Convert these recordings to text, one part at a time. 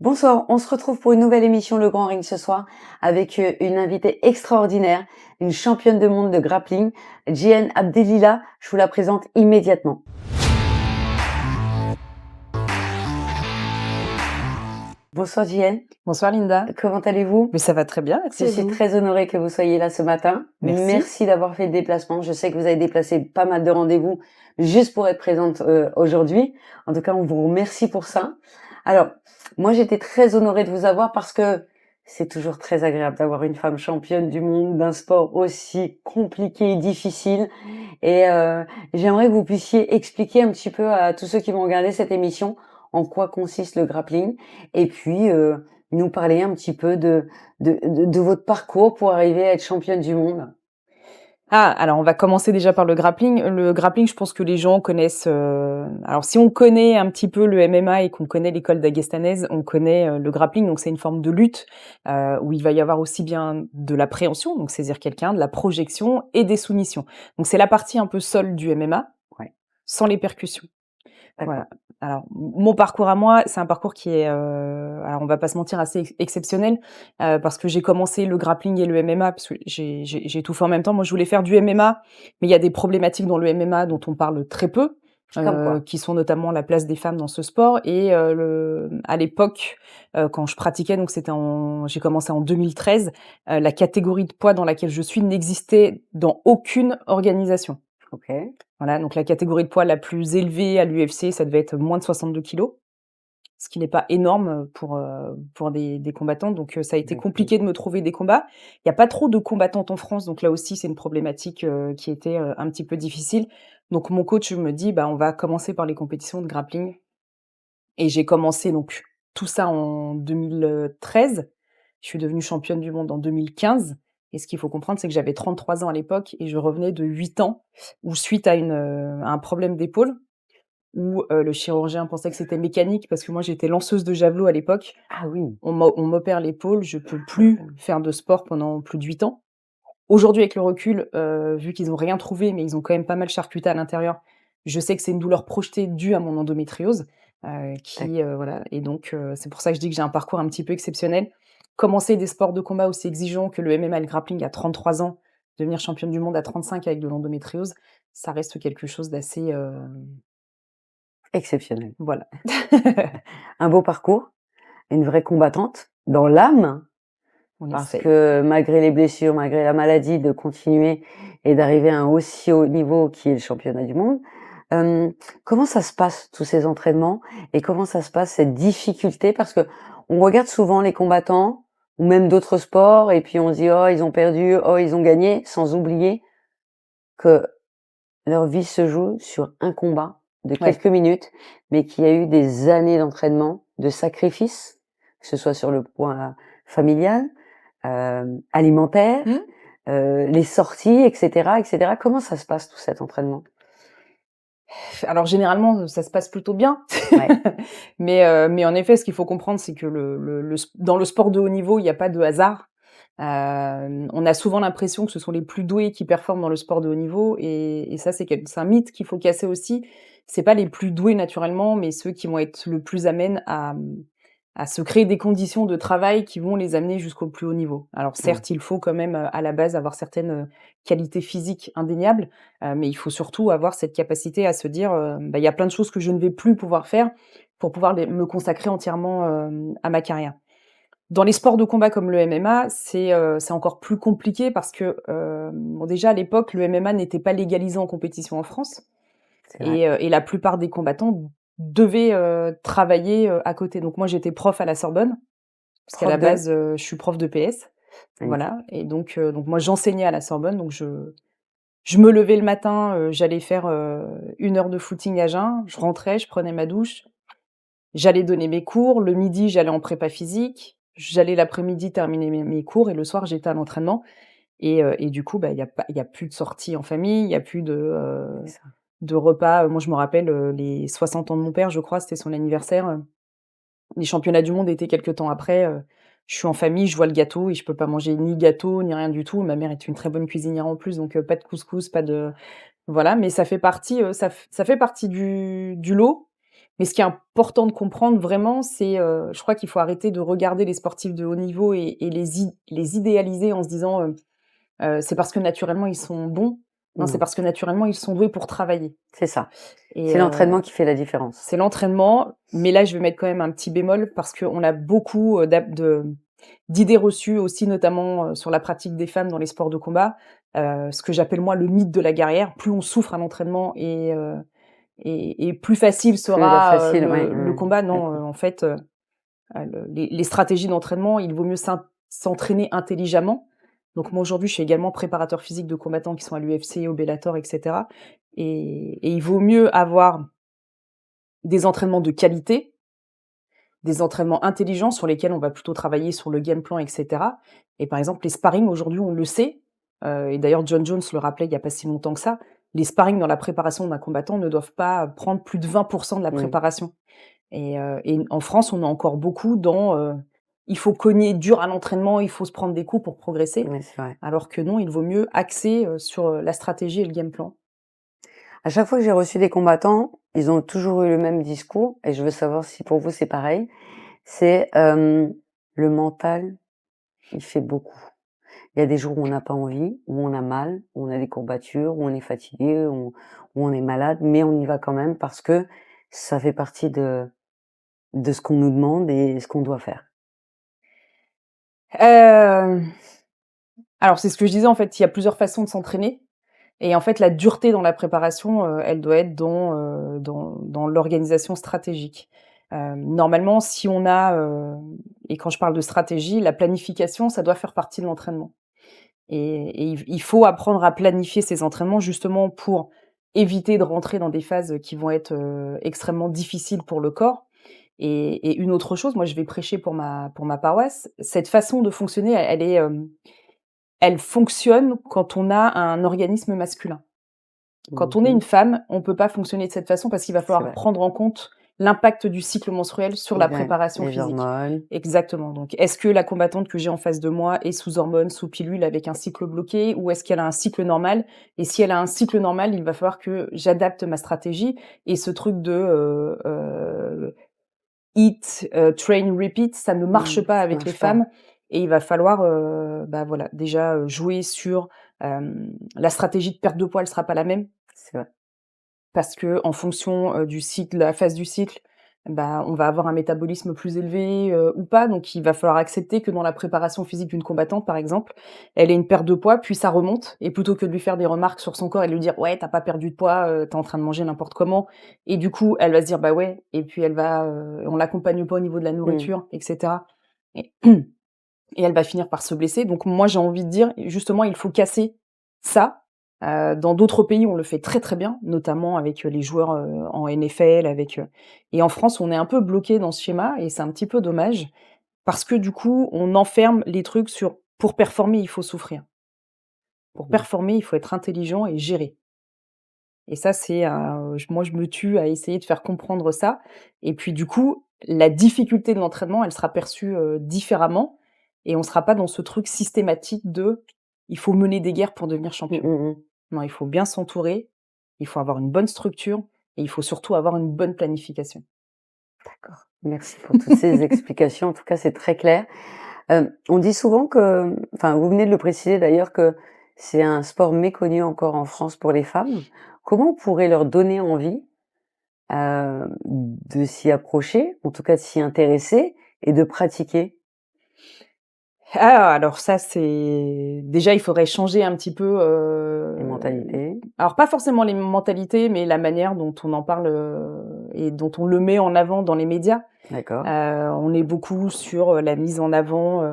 Bonsoir, on se retrouve pour une nouvelle émission Le Grand Ring ce soir avec une invitée extraordinaire, une championne du monde de grappling, Jihen Abdelila. Je vous la présente immédiatement. Bonsoir Jihen, Bonsoir Linda. comment allez-vous? Mais ça va très bien, merci Je et suis vous? très honorée que vous soyez là ce matin. Merci. Merci d'avoir fait le déplacement. Je sais que vous avez déplacé pas mal de rendez-vous juste pour être présente aujourd'hui. En tout cas, on vous remercie pour ça. Alors, moi, j'étais très honorée de vous avoir parce que c'est toujours très agréable d'avoir une femme championne du monde d'un sport aussi compliqué et difficile. Et j'aimerais que vous puissiez expliquer un petit peu à tous ceux qui vont regarder cette émission en quoi consiste le grappling et puis nous parler un petit peu de votre parcours pour arriver à être championne du monde. Alors on va commencer déjà par le grappling. Le grappling, je pense que les gens connaissent, alors si on connaît un petit peu le MMA et qu'on connaît l'école dagestanaise, on connaît, le grappling. Donc c'est une forme de lutte, où il va y avoir aussi bien de la préhension, donc saisir quelqu'un, de la projection et des soumissions. Donc c'est la partie un peu sol du MMA, Ouais, sans les percussions. d'accord. Voilà. Alors, mon parcours à moi, c'est un parcours qui est, alors on va pas se mentir, assez exceptionnel, parce que j'ai commencé le grappling et le MMA parce que j'ai tout fait en même temps. Moi, je voulais faire du MMA, mais il y a des problématiques dans le MMA dont on parle très peu, Comme quoi? qui sont notamment la place des femmes dans ce sport et à l'époque, quand je pratiquais, donc j'ai commencé en 2013, la catégorie de poids dans laquelle je suis n'existait dans aucune organisation. Ok. Voilà, donc la catégorie de poids la plus élevée à l'UFC, ça devait être moins de 62 kilos, ce qui n'est pas énorme pour des combattants. Donc ça a été D'accord. compliqué de me trouver des combats. Il y a pas trop de combattantes en France, donc là aussi, c'est une problématique, qui était, un petit peu difficile. Donc mon coach me dit: «Bah, on va commencer par les compétitions de grappling» et j'ai commencé donc tout ça en 2013. Je suis devenue championne du monde en 2015 et ce qu'il faut comprendre, c'est que j'avais 33 ans à l'époque et je revenais de 8 ans où suite à un problème d'épaule où, le chirurgien pensait que c'était mécanique parce que moi j'étais lanceuse de javelot à l'époque. Ah oui. On m'opère l'épaule, je peux plus faire de sport pendant plus de 8 ans. Aujourd'hui avec le recul, vu qu'ils ont rien trouvé, mais ils ont quand même pas mal charcuté à l'intérieur, je sais que c'est une douleur projetée due à mon endométriose, D'accord. voilà et donc c'est pour ça que je dis que j'ai un parcours un petit peu exceptionnel. Commencer des sports de combat aussi exigeants que le MMA et le grappling à 33 ans, devenir championne du monde à 35 avec de l'endométriose, ça reste quelque chose d'assez, Exceptionnel. voilà. Un beau parcours, une vraie combattante dans l'âme, On parce essaye. que malgré les blessures, malgré la maladie, de continuer et d'arriver à un aussi haut niveau qui est le championnat du monde. Hem, Comment ça se passe tous ces entraînements et comment ça se passe cette difficulté? Parce que on regarde souvent les combattants ou même d'autres sports et puis on se dit: «Oh ils ont perdu, oh ils ont gagné», sans oublier que leur vie se joue sur un combat de Ouais. quelques minutes, mais qui a eu des années d'entraînement, de sacrifices, que ce soit sur le point familial, alimentaire, Mmh. les sorties et cetera et cetera. Comment ça se passe tout cet entraînement? Alors généralement, ça se passe plutôt bien. Ouais, Mais en effet, ce qu'il faut comprendre, c'est que dans le sport de haut niveau, il y a pas de hasard. On a souvent l'impression que ce sont les plus doués qui performent dans le sport de haut niveau et ça, c'est un mythe qu'il faut casser aussi. C'est pas les plus doués naturellement, mais ceux qui vont être le plus amènes à se créer des conditions de travail qui vont les amener jusqu'au plus haut niveau. Alors ouais, certes, il faut quand même, à la base avoir certaines, qualités physiques indéniables, mais il faut surtout avoir cette capacité à se dire, «Bah, il y a plein de choses que je ne vais plus pouvoir faire pour pouvoir me consacrer entièrement, à ma carrière». Dans les sports de combat comme le MMA, c'est encore plus compliqué parce que, bon déjà à l'époque, le MMA n'était pas légalisé en compétition en France c'est vrai. et la plupart des combattants devaient, travailler, à côté. Donc moi, j'étais prof à la Sorbonne, parce qu'à Prof la de? base, je suis prof de PS, Magnifique. voilà et donc moi j'enseignais à la Sorbonne, donc je me levais le matin, j'allais faire, 1 heure de footing à jeun, je rentrais, je prenais ma douche, j'allais donner mes cours, le midi, j'allais en prépa physique, j'allais l'après-midi terminer mes cours et le soir, j'étais à l'entraînement et du coup, bah, il y a plus de sorties en famille, il y a plus C'est ça. de repas. Moi, je me rappelle, les 60 ans de mon père, je crois, c'était son anniversaire, les championnats du monde étaient quelque temps après, je suis en famille, je vois le gâteau et je peux pas manger ni gâteau, ni rien du tout. Ma mère est une très bonne cuisinière en plus, donc pas de couscous, pas de voilà, mais ça fait partie, ça fait partie du lot. Mais ce qui est important de comprendre vraiment, c'est, je crois qu'il faut arrêter de regarder les sportifs de haut niveau et les idéaliser en se disant, «C'est parce que naturellement ils sont bons». Non, c'est Non, parce que naturellement ils sont doués pour travailler c'est ça. et C'est l'entraînement qui fait la différence. c'est l'entraînement, mais là, je vais mettre quand même un petit bémol parce qu'on a beaucoup, d'idées reçues aussi, notamment, sur la pratique des femmes dans les sports de combat. Ce que j'appelle moi le mythe de la guerrière. Plus on souffre à l'entraînement et plus facile Plus la sera, facile, ouais, le ouais, combat. Non, d'accord. en fait, les stratégies d'entraînement, il vaut mieux s'entraîner intelligemment. Donc moi, aujourd'hui, je suis également préparateur physique de combattants qui sont à l'UFC, au Bellator et cetera et il vaut mieux avoir des entraînements de qualité, des entraînements intelligents sur lesquels on va plutôt travailler sur le game plan et cetera et par exemple, les sparring aujourd'hui, on le sait, et d'ailleurs John Jones le rappelait il y a pas si longtemps que ça, les sparring dans la préparation d'un combattant ne doivent pas prendre plus de 20 de la Mmh. préparation et en France, on est encore beaucoup dans, il faut cogner dur à l'entraînement, il faut se prendre des coups pour progresser, Ouais, c'est vrai. alors que non, il vaut mieux axer, sur, la stratégie et le game plan. À chaque fois que j'ai reçu des combattants, ils ont toujours eu le même discours et je veux savoir si pour vous c'est pareil. C'est, le mental, il fait beaucoup. Il y a des jours où on n'a pas envie, où on a mal, où on a des courbatures, où on est fatigué, où on est malade, mais on y va quand même parce que ça fait partie de ce qu'on nous demande et ce qu'on doit faire. Hem, alors c'est ce que je disais, en fait, il y a plusieurs façons de s'entraîner. Et en fait, la dureté dans la préparation, elle doit être dans l'organisation stratégique. Normalement, si on a, et quand je parle de stratégie, la planification, ça doit faire partie de l'entraînement et il faut apprendre à planifier ses entraînements justement pour éviter de rentrer dans des phases qui vont être, extrêmement difficiles pour le corps et une autre chose, moi je vais prêcher pour ma paroisse, cette façon de fonctionner, elle fonctionne quand on a un organisme masculin. Quand on est une Mmh. femme, on peut pas fonctionner de cette façon parce qu'il va C'est falloir vrai. prendre en compte l'impact du cycle menstruel sur la Ouais, préparation les physique. hormones. Exactement, donc est-ce que la combattante que j'ai en face de moi est sous hormones, sous pilule avec un cycle bloqué ou est-ce qu'elle a un cycle normal? Et si elle a un cycle normal, il va falloir que j'adapte ma stratégie et ce truc de, eat, train, repeat, ça ne marche pas Ça avec les marche pas. femmes et il va falloir, bah, voilà, déjà, jouer sur, la stratégie de perte de poids, elle sera pas la même. C'est vrai. Parce que en fonction, du cycle, la phase du cycle, bah, on va avoir un métabolisme plus élevé, ou pas. Donc il va falloir accepter que dans la préparation physique d'une combattante, par exemple, elle ait une perte de poids, puis ça remonte et plutôt que de lui faire des remarques sur son corps et de lui dire: «Ouais, tu as pas perdu de poids, tu es en train de manger n'importe comment» et du coup, elle va se dire: «Bah, ouais» et puis elle va, on l'accompagne pas au niveau de la Mmh. nourriture et cetera et et elle va finir par se blesser. Donc moi, j'ai envie de dire, justement, il faut casser ça. Dans d'autres pays, on le fait très, très bien, notamment avec, les joueurs, en NFL, avec, et en France, on est un peu bloqué dans ce schéma et c'est un petit peu dommage parce que du coup, on enferme les trucs sur: «Pour performer, il faut souffrir. Pour Mmh. performer, il faut être intelligent et gérer» et ça, c'est, moi, je me tue à essayer de faire comprendre ça et puis du coup, la difficulté de l'entraînement, elle sera perçue, différemment et on sera pas dans ce truc systématique de: «Il faut mener des guerres pour devenir Mmh, champion». mmh mh. Non, il faut bien s'entourer, il faut avoir une bonne structure et il faut surtout avoir une bonne planification. D'accord. Merci pour toutes ces explications. En tout cas, c'est très clair. On dit souvent que enfin, vous venez de le préciser d'ailleurs, que c'est un sport méconnu encore en France pour les femmes. Comment on pourrait leur donner envie, de s'y approcher, en tout cas de s'y intéresser et de pratiquer? Ah, alors ça, c'est déjà, il faudrait changer un petit peu, Les mentalités? alors pas forcément les mentalités, mais la manière dont on en parle, et dont on le met en avant dans les médias. D'accord. On est beaucoup sur, la mise en avant,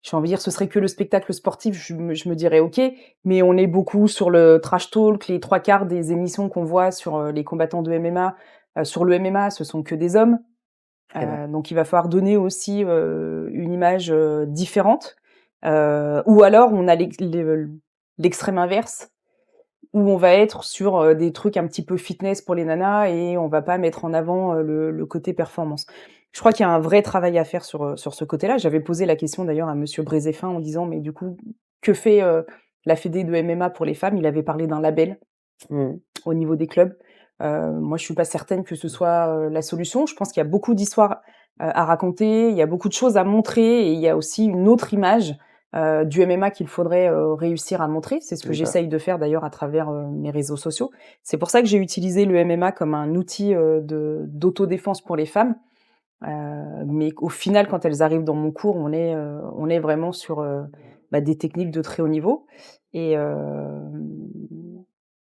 j'ai envie de dire, ce serait que le spectacle sportif, je me dirais: «OK», mais on est beaucoup sur le trash talk. Les 3 quarts des émissions qu'on voit sur, les combattants de MMA, sur le MMA, ce sont que des hommes. C'est vrai. Donc il va falloir donner aussi, une image, différente. Ou alors on a l'extrême inverse, où on va être sur, des trucs un petit peu fitness pour les nanas et on va pas mettre en avant, le côté performance. Je crois qu'il y a un vrai travail à faire sur ce côté-là. J'avais posé la question d'ailleurs à monsieur Brézéfin en disant: «Mais du coup, que fait, la fédé de MMA pour les femmes?» Il avait parlé d'un label Mmh. au niveau des clubs. Moi, je suis pas certaine que ce soit, la solution. Je pense qu'il y a beaucoup d'histoires, à raconter, il y a beaucoup de choses à montrer et il y a aussi une autre image, du MMA qu'il faudrait, réussir à montrer. C'est ce que D'accord. j'essaye de faire d'ailleurs à travers, mes réseaux sociaux. C'est pour ça que j'ai utilisé le MMA comme un outil, d'autodéfense pour les femmes. Mais au final, quand elles arrivent dans mon cours, on est vraiment sur, des techniques de très haut niveau et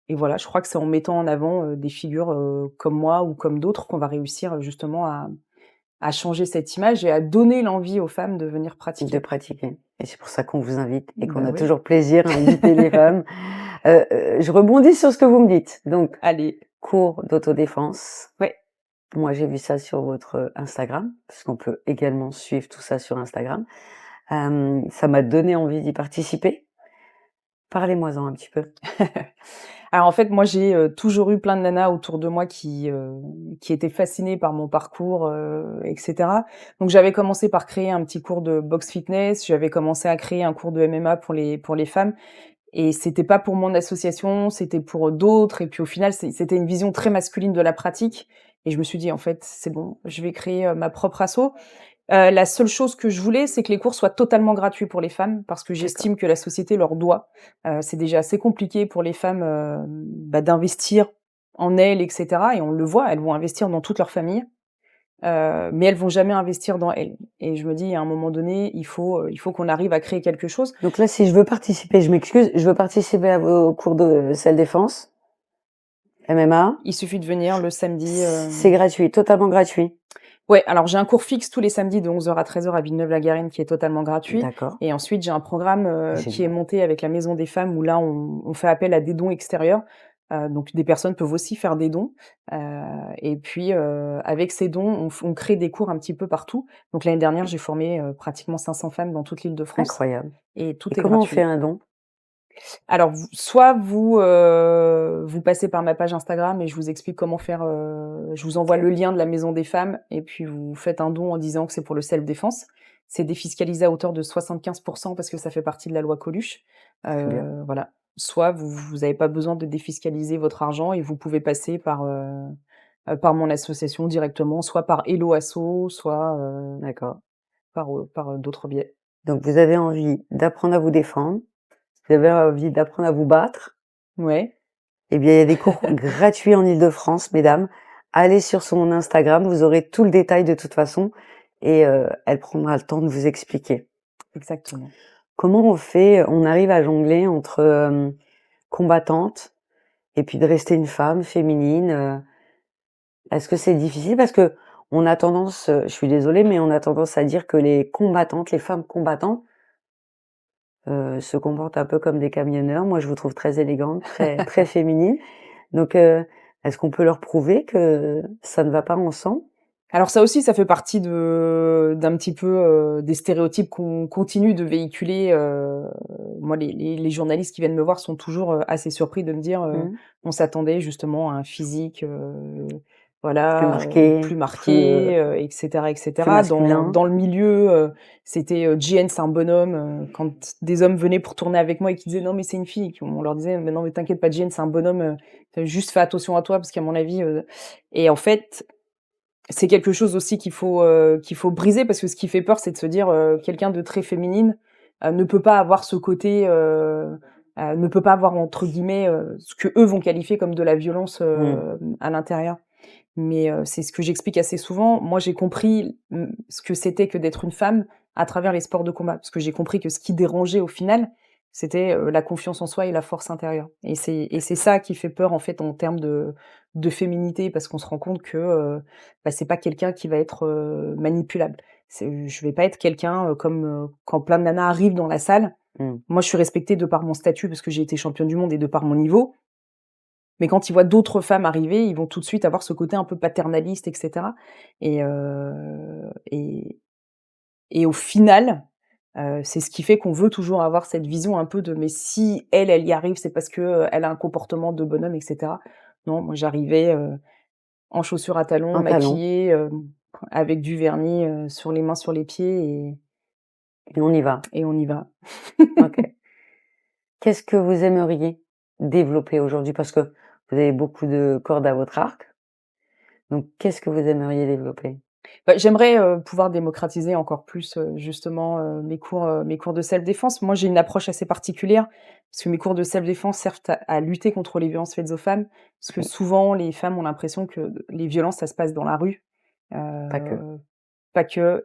et voilà, je crois que c'est en mettant en avant, des figures, comme moi ou comme d'autres qu'on va réussir, justement à changer cette image et à donner l'envie aux femmes de venir De pratiquer. pratiquer et c'est pour ça qu'on vous invite et qu'on Bah, a oui. toujours plaisir à inviter les femmes. Je rebondis sur ce que vous me dites. Donc, Allez, cours d'autodéfense. ouais. Moi, j'ai vu ça sur votre Instagram, parce qu'on peut également suivre tout ça sur Instagram. Ça m'a donné envie d'y participer. Parlez-moi-en un petit peu. Alors en fait, moi j'ai, toujours eu plein de nanas autour de moi qui étaient fascinées par mon parcours, et cetera. Donc j'avais commencé par créer un petit cours de boxe fitness, j'avais commencé à créer un cours de MMA pour les femmes et c'était pas pour mon association, c'était pour, d'autres et puis au final c'était une vision très masculine de la pratique et je me suis dit: «En fait, c'est bon, je vais créer, ma propre asso». La seule chose que je voulais, c'est que les cours soient totalement gratuits pour les femmes, parce que D'accord. j'estime que la société leur doit. C'est déjà assez compliqué pour les femmes, d'investir en elles et cetera et on le voit, elles vont investir dans toute leur famille, mais elles vont jamais investir dans elles et je me dis: «À un moment donné, il faut qu'on arrive à créer quelque chose». Donc là, si je veux participer, je m'excuse, je veux participer à vos cours de self-défense, MMA. Il suffit de venir le samedi, C'est gratuit, totalement gratuit. ouais, alors j'ai un cours fixe tous les samedis de 11 heures à 13 heures à Villeneuve-la-Garenne qui est totalement gratuit D'accord, et ensuite j'ai un programme, qui est génial. monté avec la Maison des femmes où là on fait appel à des dons extérieurs, donc des personnes peuvent aussi faire des dons, heu et puis, avec ces dons, on crée des cours un petit peu partout. Donc l'année dernière, j'ai formé, pratiquement 500 femmes dans toute l'Île-de-France Incroyable. et Et tout est comment on fait gratuit. un don? Alors soit vous passez par ma page Instagram et je vous explique comment faire, je vous envoie le lien de la Maison des femmes et puis vous faites un don en disant que c'est pour le self-défense. C'est défiscalisé à hauteur de 75 parce que ça fait partie de la loi Coluche. Très bien. Voilà. Soit vous avez pas besoin de défiscaliser votre argent et vous pouvez passer par mon association directement, soit par Hello Asso, soit, D'accord. par d'autres biais. Donc vous avez envie d'apprendre à vous défendre, vous avez envie d'apprendre à vous battre. Ouais. Eh bien, il y a des cours gratuits en Île-de-France, mesdames. Allez sur son Instagram, vous aurez tout le détail de toute façon et elle prendra le temps de vous expliquer. Exactement. Comment on fait, on arrive à jongler entre, combattante et puis de rester une femme féminine, est-ce que c'est difficile? Parce qu'on a tendance, je suis désolée, mais on a tendance à dire que les combattantes, les femmes combattantes, se comportent un peu comme des camionneurs. Moi, je vous trouve très élégante, très féminine. Donc, est-ce qu'on peut leur prouver que ça ne va pas ensemble? Alors ça aussi, ça fait partie d'un petit peu, des stéréotypes qu'on continue de véhiculer, moi les journalistes qui viennent me voir sont toujours, assez surpris de me dire, Mmh. on s'attendait justement à un physique, Plus voilà, marqué, plus plus, marqué, et cetera et plus cetera. masculin? Dans le milieu, c'était, JN c'est un bonhomme, quand des hommes venaient pour tourner avec moi et qui disaient: «Non mais c'est une fille», on leur disait: «Mais non mais t'inquiète pas JN c'est un bonhomme, juste fais attention à toi parce qu'à mon avis», et en fait c'est quelque chose aussi qu'il faut briser parce que ce qui fait peur, c'est de se dire, quelqu'un de très féminine, ne peut pas avoir ce côté, ne peut pas avoir entre guillemets, ce qu'eux vont qualifier comme de la violence, Mmh. à l'intérieur. Mais, c'est ce que j'explique assez souvent. Moi, j'ai compris, ce que c'était que d'être une femme à travers les sports de combat. Parce que j'ai compris que ce qui dérangeait au final, c'était, la confiance en soi et la force intérieure. Et c'est ça qui fait peur en fait en termes de féminité parce qu'on se rend compte que, c'est pas quelqu'un qui va être, manipulable. Je vais pas être quelqu'un, comme, quand plein de nanas arrivent dans la salle. Mmh. Moi, je suis respectée de par mon statut parce que j'ai été championne du monde et de par mon niveau. Mais quand ils voient d'autres femmes arriver, ils vont tout de suite avoir ce côté un peu paternaliste et cetera et heu et et au final, c'est ce qui fait qu'on veut toujours avoir cette vision un peu de: «Mais si elle, elle y arrive, c'est parce que, elle a un comportement de bonhomme et cetera». Non, moi j'arrivais, en chaussures à talons, Un talon maquillée, avec du vernis, sur les mains, sur les pieds et on y va. et on y va. OK. Qu'est-ce que vous aimeriez développer aujourd'hui? Parce que vous avez beaucoup de cordes à votre arc. Donc qu'est-ce que vous aimeriez développer? Bah, j'aimerais, pouvoir démocratiser encore plus, justement, mes cours de self-défense. Moi, j'ai une approche assez particulière, parce que mes cours de self-défense servent à lutter contre les violences faites aux femmes. Parce que Oui, souvent, les femmes ont l'impression que les violences, ça se passe dans la rue. pas que. Pas que,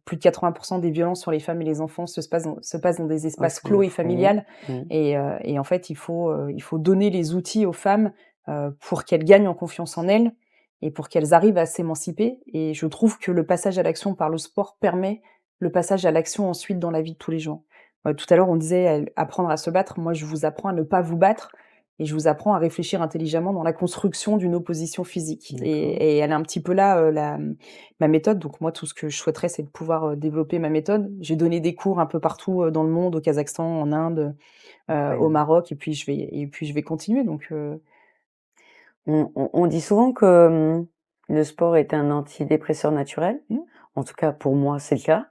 plus de 80 des violences sur les femmes et les enfants se passent dans des Au espaces sein du clos et foyer. familiales Mmh. et en fait, il faut donner les outils aux femmes, pour qu'elles gagnent en confiance en elles et pour qu'elles arrivent à s'émanciper et je trouve que le passage à l'action par le sport permet le passage à l'action ensuite dans la vie de tous les jours. Tout à l'heure, on disait apprendre à se battre. Moi, je vous apprends à ne pas vous battre et je vous apprends à réfléchir intelligemment dans la construction d'une opposition physique D'accord. et elle est un petit peu là, ma méthode. Donc moi, tout ce que je souhaiterais, c'est de pouvoir, développer ma méthode. J'ai donné des cours un peu partout, dans le monde, au Kazakhstan, en Inde, au Incroyable. Maroc et puis je vais continuer donc On dit souvent que, le sport est un antidépresseur naturel. mmh. En tout cas, pour moi, c'est le cas.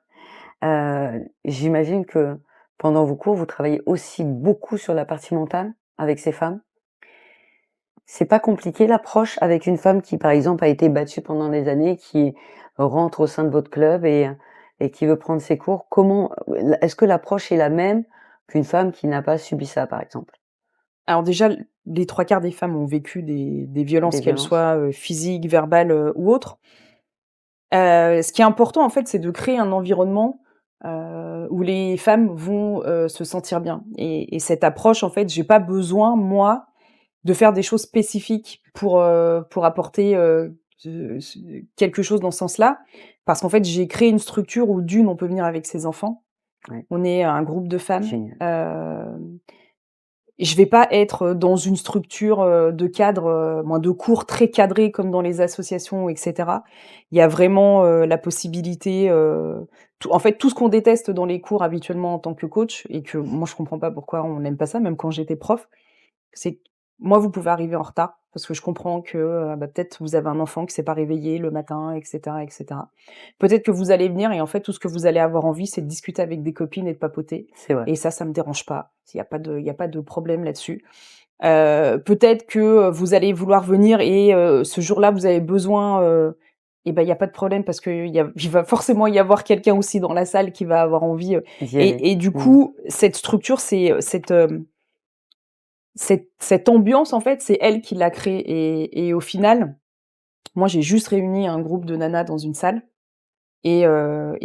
J'imagine que pendant vos cours, vous travaillez aussi beaucoup sur la partie mentale avec ces femmes? C'est pas compliqué l'approche avec une femme qui, par exemple, a été battue pendant des années, qui rentre au sein de votre club et qui veut prendre ses cours? Comment, est-ce que l'approche est la même qu'une femme qui n'a pas subi ça, par exemple? Alors déjà, les 3 quarts des femmes ont vécu des violences, Des qu'elles violences? soient, physiques, verbales, ou autres. Ce qui est important, en fait, c'est de créer un environnement, où les femmes vont, se sentir bien et cette approche, en fait, j'ai pas besoin, moi, de faire des choses spécifiques pour apporter, ce quelque chose dans ce sens-là. Parce qu'en fait, j'ai créé une structure où d'une, on peut venir avec ses enfants. Ouais, On est un groupe de femmes, génial. et je vais pas être dans une structure, de cadre, moi, de cours très cadrés comme dans les associations et cetera. Il y a vraiment, la possibilité, tout en fait, tout ce qu'on déteste dans les cours habituellement en tant que coach et que moi je comprends pas pourquoi on n'aime pas ça, même quand j'étais prof, c'est que moi, vous pouvez arriver en retard parce que je comprends que, bah, peut-être vous avez un enfant qui s'est pas réveillé le matin et cetera et cetera. Peut-être que vous allez venir et en fait, tout ce que vous allez avoir envie, c'est de discuter avec des copines et de papoter C'est vrai. et ça me dérange pas. Il y a pas de problème là-dessus. Peut-être que, vous allez vouloir venir et ce jour-là, vous avez besoin, et ben, il y a pas de problème parce il va forcément y avoir quelqu'un aussi dans la salle qui va avoir envie, D'y aller. et du Mmh. coup, cette structure, c'est, cette ambiance, en fait, c'est elle qui l'a créée et au final, moi, j'ai juste réuni un groupe de nanas dans une salle et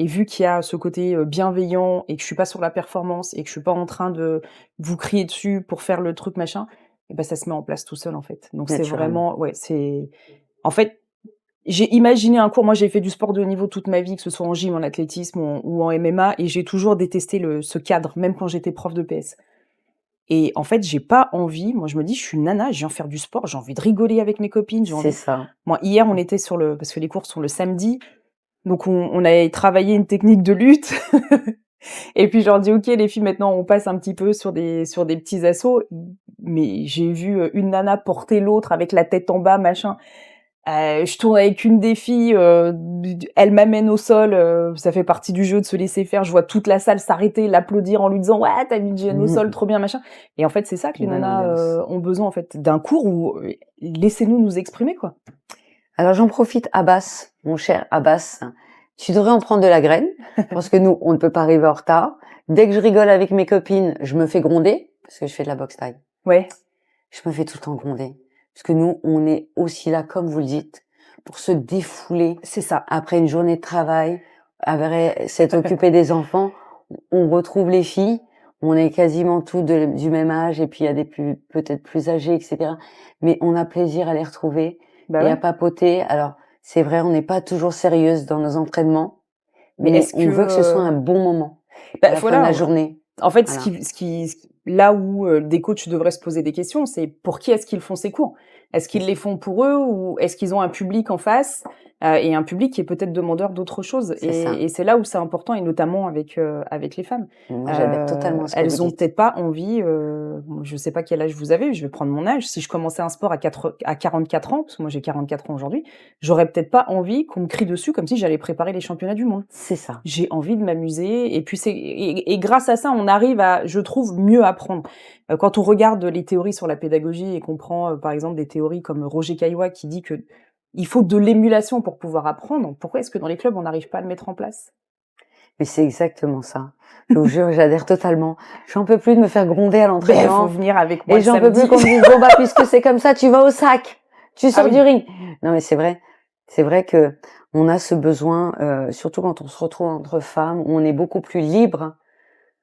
vu qu'il y a ce côté, bienveillant et que je suis pas sur la performance et que je suis pas en train de vous crier dessus pour faire le truc machin et ben ça se met en place tout seul, en fait. Donc c'est Naturellement. vraiment ouais, c'est en fait, j'ai imaginé un cours moi, j'ai fait du sport de haut niveau toute ma vie, que ce soit en gym, en athlétisme ou en MMA et j'ai toujours détesté ce cadre, même quand j'étais prof de PS. Et en fait, j'ai pas envie moi, je me dis: «Je suis une nana, je viens faire du sport, j'ai envie de rigoler avec mes copines, j'ai C'est envie». ça. Moi, hier, on était sur le parce que les cours sont le samedi, donc on avait travaillé une technique de lutte et puis je leur dis: «OK les filles, maintenant on passe un petit peu sur des petits assauts». Mais j'ai vu, une nana porter l'autre avec la tête en bas, machin. Je tourne avec une des filles, d elle m'amène au sol, ça fait partie du jeu de se laisser faire. Je vois toute la salle s'arrêter, l'applaudir en lui disant: «Ouais, tu as mis Jen au sol, trop bien, machin» et en fait, c'est ça que les Bonne nanas, ambiance. ont besoin, en fait, d'un cours où, laissez-nous nous exprimer, quoi. Alors j'en profite, Abbas, mon cher Abbas, tu devrais en prendre de la graine, parce que nous, on ne peut pas arriver en retard. Dès que je rigole avec mes copines, je me fais gronder, parce que je fais de la boxe thaï. Ouais, Je me fais tout le temps gronder. Parce que nous, on est aussi là, comme vous le dites, pour se défouler c'est ça. après une journée de travail, après s'être occupé des enfants. On retrouve les filles, on est quasiment toutes du même âge, et puis il y a des peut-être plus âgées, etc. Mais on a plaisir à les retrouver Bah, et à ouais. papoter. Alors, c'est vrai, on n'est pas toujours sérieuse dans nos entraînements, Mais mais est-ce que, on veut que ce soit un bon moment à bah, la fin de voilà, la journée. en fait, Voilà. là où, des coachs devraient se poser des questions, c'est pour qui est-ce qu'ils font ces cours? Est-ce C'est qu'ils les ça. font pour eux ou est-ce qu'ils ont un public en face? et un public qui est peut-être demandeur d'autre chose C'est ça. et c'est là où c'est important et notamment avec les femmes. Moi, j'adhère totalement à ce que vous Elles ont dites. peut-être pas envie, je sais pas quel âge vous avez, je vais prendre mon âge. Si je commençais un sport à 44 ans, parce que moi j'ai 44 ans aujourd'hui, j'aurais peut-être pas envie qu'on me crie dessus comme si j'allais préparer les championnats du monde. C'est ça. J'ai envie de m'amuser et puis et grâce à ça, on arrive à, je trouve, mieux apprendre. Quand on regarde les théories sur la pédagogie et qu'on prend, par exemple, des théories comme Roger Caillois qui dit que il faut de l'émulation pour pouvoir apprendre, pourquoi est-ce que dans les clubs, on n'arrive pas à le mettre en place? Mais c'est exactement ça. Je vous jure, j'adhère totalement. J'en peux plus de me faire gronder à Faut l'entraînement venir avec moi et le j'en peux plus samedi. qu'on me dise: «Bon, bah, puisque c'est comme ça, tu vas au sac, tu sors du oui. ring». Non, mais c'est vrai. C'est vrai qu'on a ce besoin, surtout quand on se retrouve entre femmes, où on est beaucoup plus libre,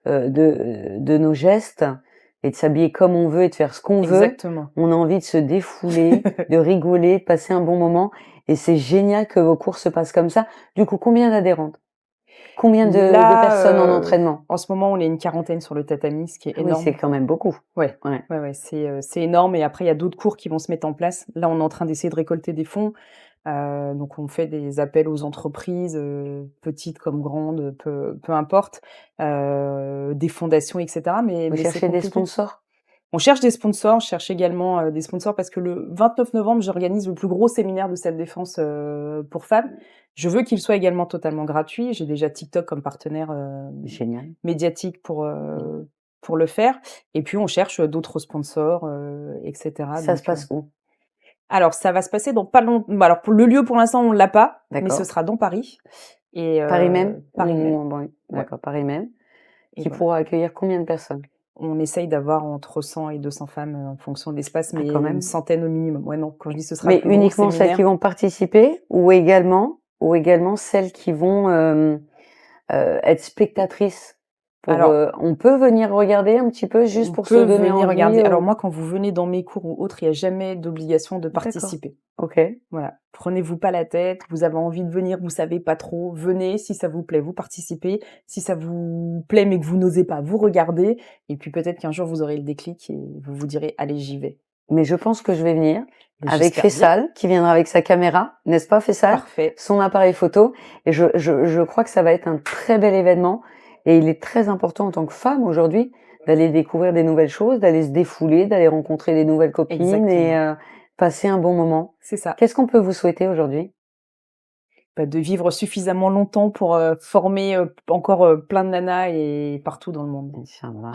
de nos gestes et de s'habiller comme on veut et de faire ce qu'on veut. Exactement. On a envie de se défouler, de rigoler, de passer un bon moment et c'est génial que vos cours se passent comme ça. Du coup, combien d'adhérentes? Combien de personnes en entraînement? En ce moment, on est une quarantaine sur le tatami, ce qui est Ah oui, c'est énorme. quand même beaucoup. Ouais, Ouais. ouais, c'est énorme et après il y a d'autres cours qui vont se mettre en place. Là, on est en train d'essayer de récolter des fonds, donc on fait des appels aux entreprises, petites comme grandes, peu importe, des fondations et cetera, Vous mais c'est cherchez des compliqué. sponsors? On cherche des sponsors, je cherche également, des sponsors parce que le 29 novembre, j'organise le plus gros séminaire de self-défense, pour femmes. Je veux qu'il soit également totalement gratuit. J'ai déjà TikTok comme partenaire, Génial. médiatique pour le faire et puis on cherche, d'autres sponsors, et cetera Ça se donc passe où? alors ça va se passer dans pas long bah, alors pour le lieu pour l'instant on l'a pas, mais ce D'accord. sera dans Paris et Paris même? Paris même. Ou en banlieue? Ouais D'accord, Paris même. et Qui voilà. pourra accueillir combien de personnes? On essaye d'avoir entre 100 et 200 femmes, en fonction de l'espace, Ah, mais quand une même. centaine au minimum. Ouais, non, quand je dis ce sera le Mais plus gros uniquement celles séminaire qui vont participer ou également celles qui vont, être spectatrices pour, alors, on peut venir regarder un petit peu juste on pour se peut donner venir regarder. envie Alors ou? moi, quand vous venez dans mes cours ou autres, il y a jamais d'obligation de D'accord. participer. OK. Voilà. Prenez-vous pas la tête, vous avez envie de venir, vous savez pas trop, venez, si ça vous plaît, vous participez. Si ça vous plaît mais que vous n'osez pas, vous regardez et puis peut-être qu'un jour vous aurez le déclic et vous vous direz: «Allez, j'y vais». Mais je pense que je vais venir avec J'espère bien. Faisal, qui viendra avec sa caméra, n'est-ce pas Faisal? Parfait. Son appareil photo et je crois que ça va être un très bel événement et il est très important en tant que femme aujourd'hui d'aller découvrir des nouvelles choses, d'aller se défouler, d'aller rencontrer des nouvelles copines et Exactement. passer un bon moment. C'est ça. Qu'est-ce qu'on peut vous souhaiter aujourd'hui? Bah, de vivre suffisamment longtemps pour, former, encore, plein de nanas et partout dans le monde. Inch'Allah.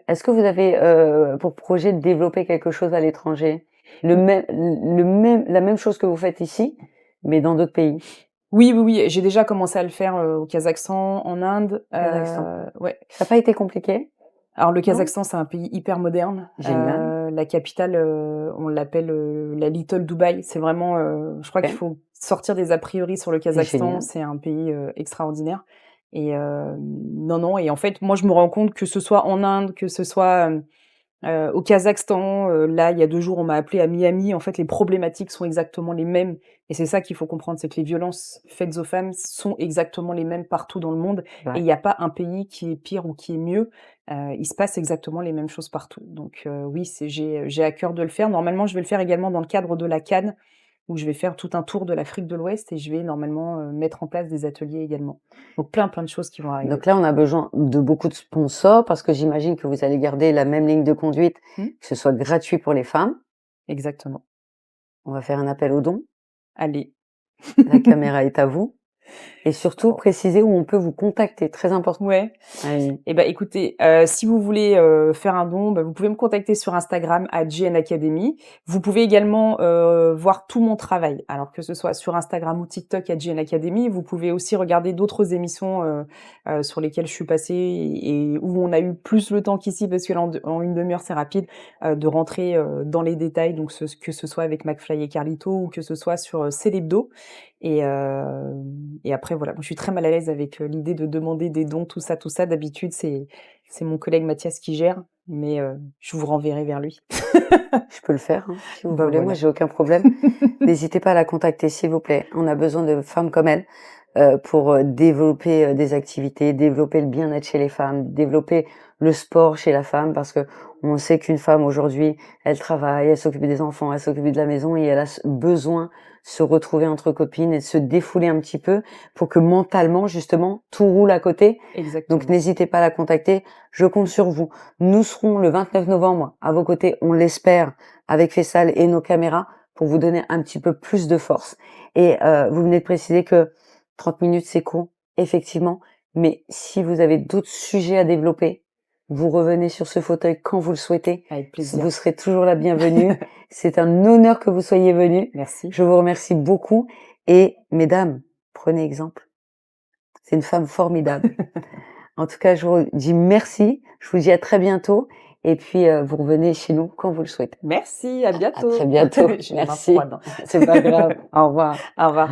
Est-ce que vous avez, pour projet de développer quelque chose à l'étranger? La même chose que vous faites ici, mais dans d'autres pays? Oui, oui, oui, j'ai déjà commencé à le faire, au Kazakhstan, en Inde, Kazakhstan. ouais. Ça n'a pas été compliqué? Alors le Non? Kazakhstan, c'est un pays hyper moderne. Génial. La capitale, on l'appelle, la Little Dubaï. C'est vraiment, je crois qu'il OK. faut sortir des a priori sur le C'est Kazakhstan. génial. C'est un pays, extraordinaire et non, non et en fait, moi, je me rends compte que ce soit en Inde, que ce soit, au Kazakhstan, là, il y a 2 jours, on m'a appelée à Miami. En fait, les problématiques sont exactement les mêmes et c'est ça qu'il faut comprendre, c'est que les violences faites aux femmes sont exactement les mêmes partout dans le monde et Ouais. il y a pas un pays qui est pire ou qui est mieux. Il se passe exactement les mêmes choses partout. Donc oui, j'ai à cœur de le faire. Normalement, je vais le faire également dans le cadre de la CAN, où je vais faire tout un tour de l'Afrique de l'Ouest et je vais normalement, mettre en place des ateliers également. Donc plein, plein de choses qui vont arriver. Donc là, on a besoin de beaucoup de sponsors parce que j'imagine que vous allez garder la même ligne de conduite, Mmh, que ce soit gratuit pour les femmes. exactement. On va faire un appel aux dons. Allez. La caméra est à vous et surtout préciser où on peut vous contacter, très important. Ouais. Allez. Eh ben, écoutez, si vous voulez, faire un don, bah, vous pouvez me contacter sur Instagram @JN Vous pouvez également, voir tout mon travail. Alors que ce soit sur Instagram ou TikTok @JN Vous pouvez aussi regarder d'autres émissions, sur lesquelles je suis passée et où on a eu plus le temps qu'ici parce que là en 1/2 heure c'est rapide, de rentrer, dans les détails donc que ce soit avec McFly et Carlito ou que ce soit sur, Célébdo et après voilà, moi je suis très mal à l'aise avec, l'idée de demander des dons, tout ça, tout ça. D'habitude, c'est mon collègue Mathias qui gère, mais je vous renverrai vers lui. Je peux le faire, hein, si vous Bah, voulez, moi voilà. j'ai aucun problème. N'hésitez pas à la contacter, s'il vous plaît. On a besoin de femmes comme elle. pour, développer, des activités, développer le bien-être chez les femmes, développer le sport chez la femme. Parce qu'on sait qu'une femme aujourd'hui, elle travaille, elle s'occupe des enfants, elle s'occupe de la maison et elle a besoin de se retrouver entre copines et de se défouler un petit peu pour que mentalement, justement, tout roule à côté. Donc Exactement. n'hésitez pas à la contacter, je compte sur vous. Nous serons le 29 novembre à vos côtés, on l'espère, avec Faisal et nos caméras pour vous donner un petit peu plus de force. Et vous venez de préciser que 30 minutes, c'est court, effectivement, mais si vous avez d'autres sujets à développer, vous revenez sur ce fauteuil quand vous le souhaitez. Avec plaisir. Vous serez toujours la bienvenue. C'est un honneur que vous soyez venus. Merci. Je vous remercie beaucoup et mesdames, prenez exemple. C'est une femme formidable. En tout cas, je vous dis merci, je vous dis à très bientôt et puis, vous revenez chez nous quand vous le souhaitez. Merci, à À bientôt. très bientôt. J'ai les mains Merci. froides, hein. C'est pas grave. Au revoir. Au revoir.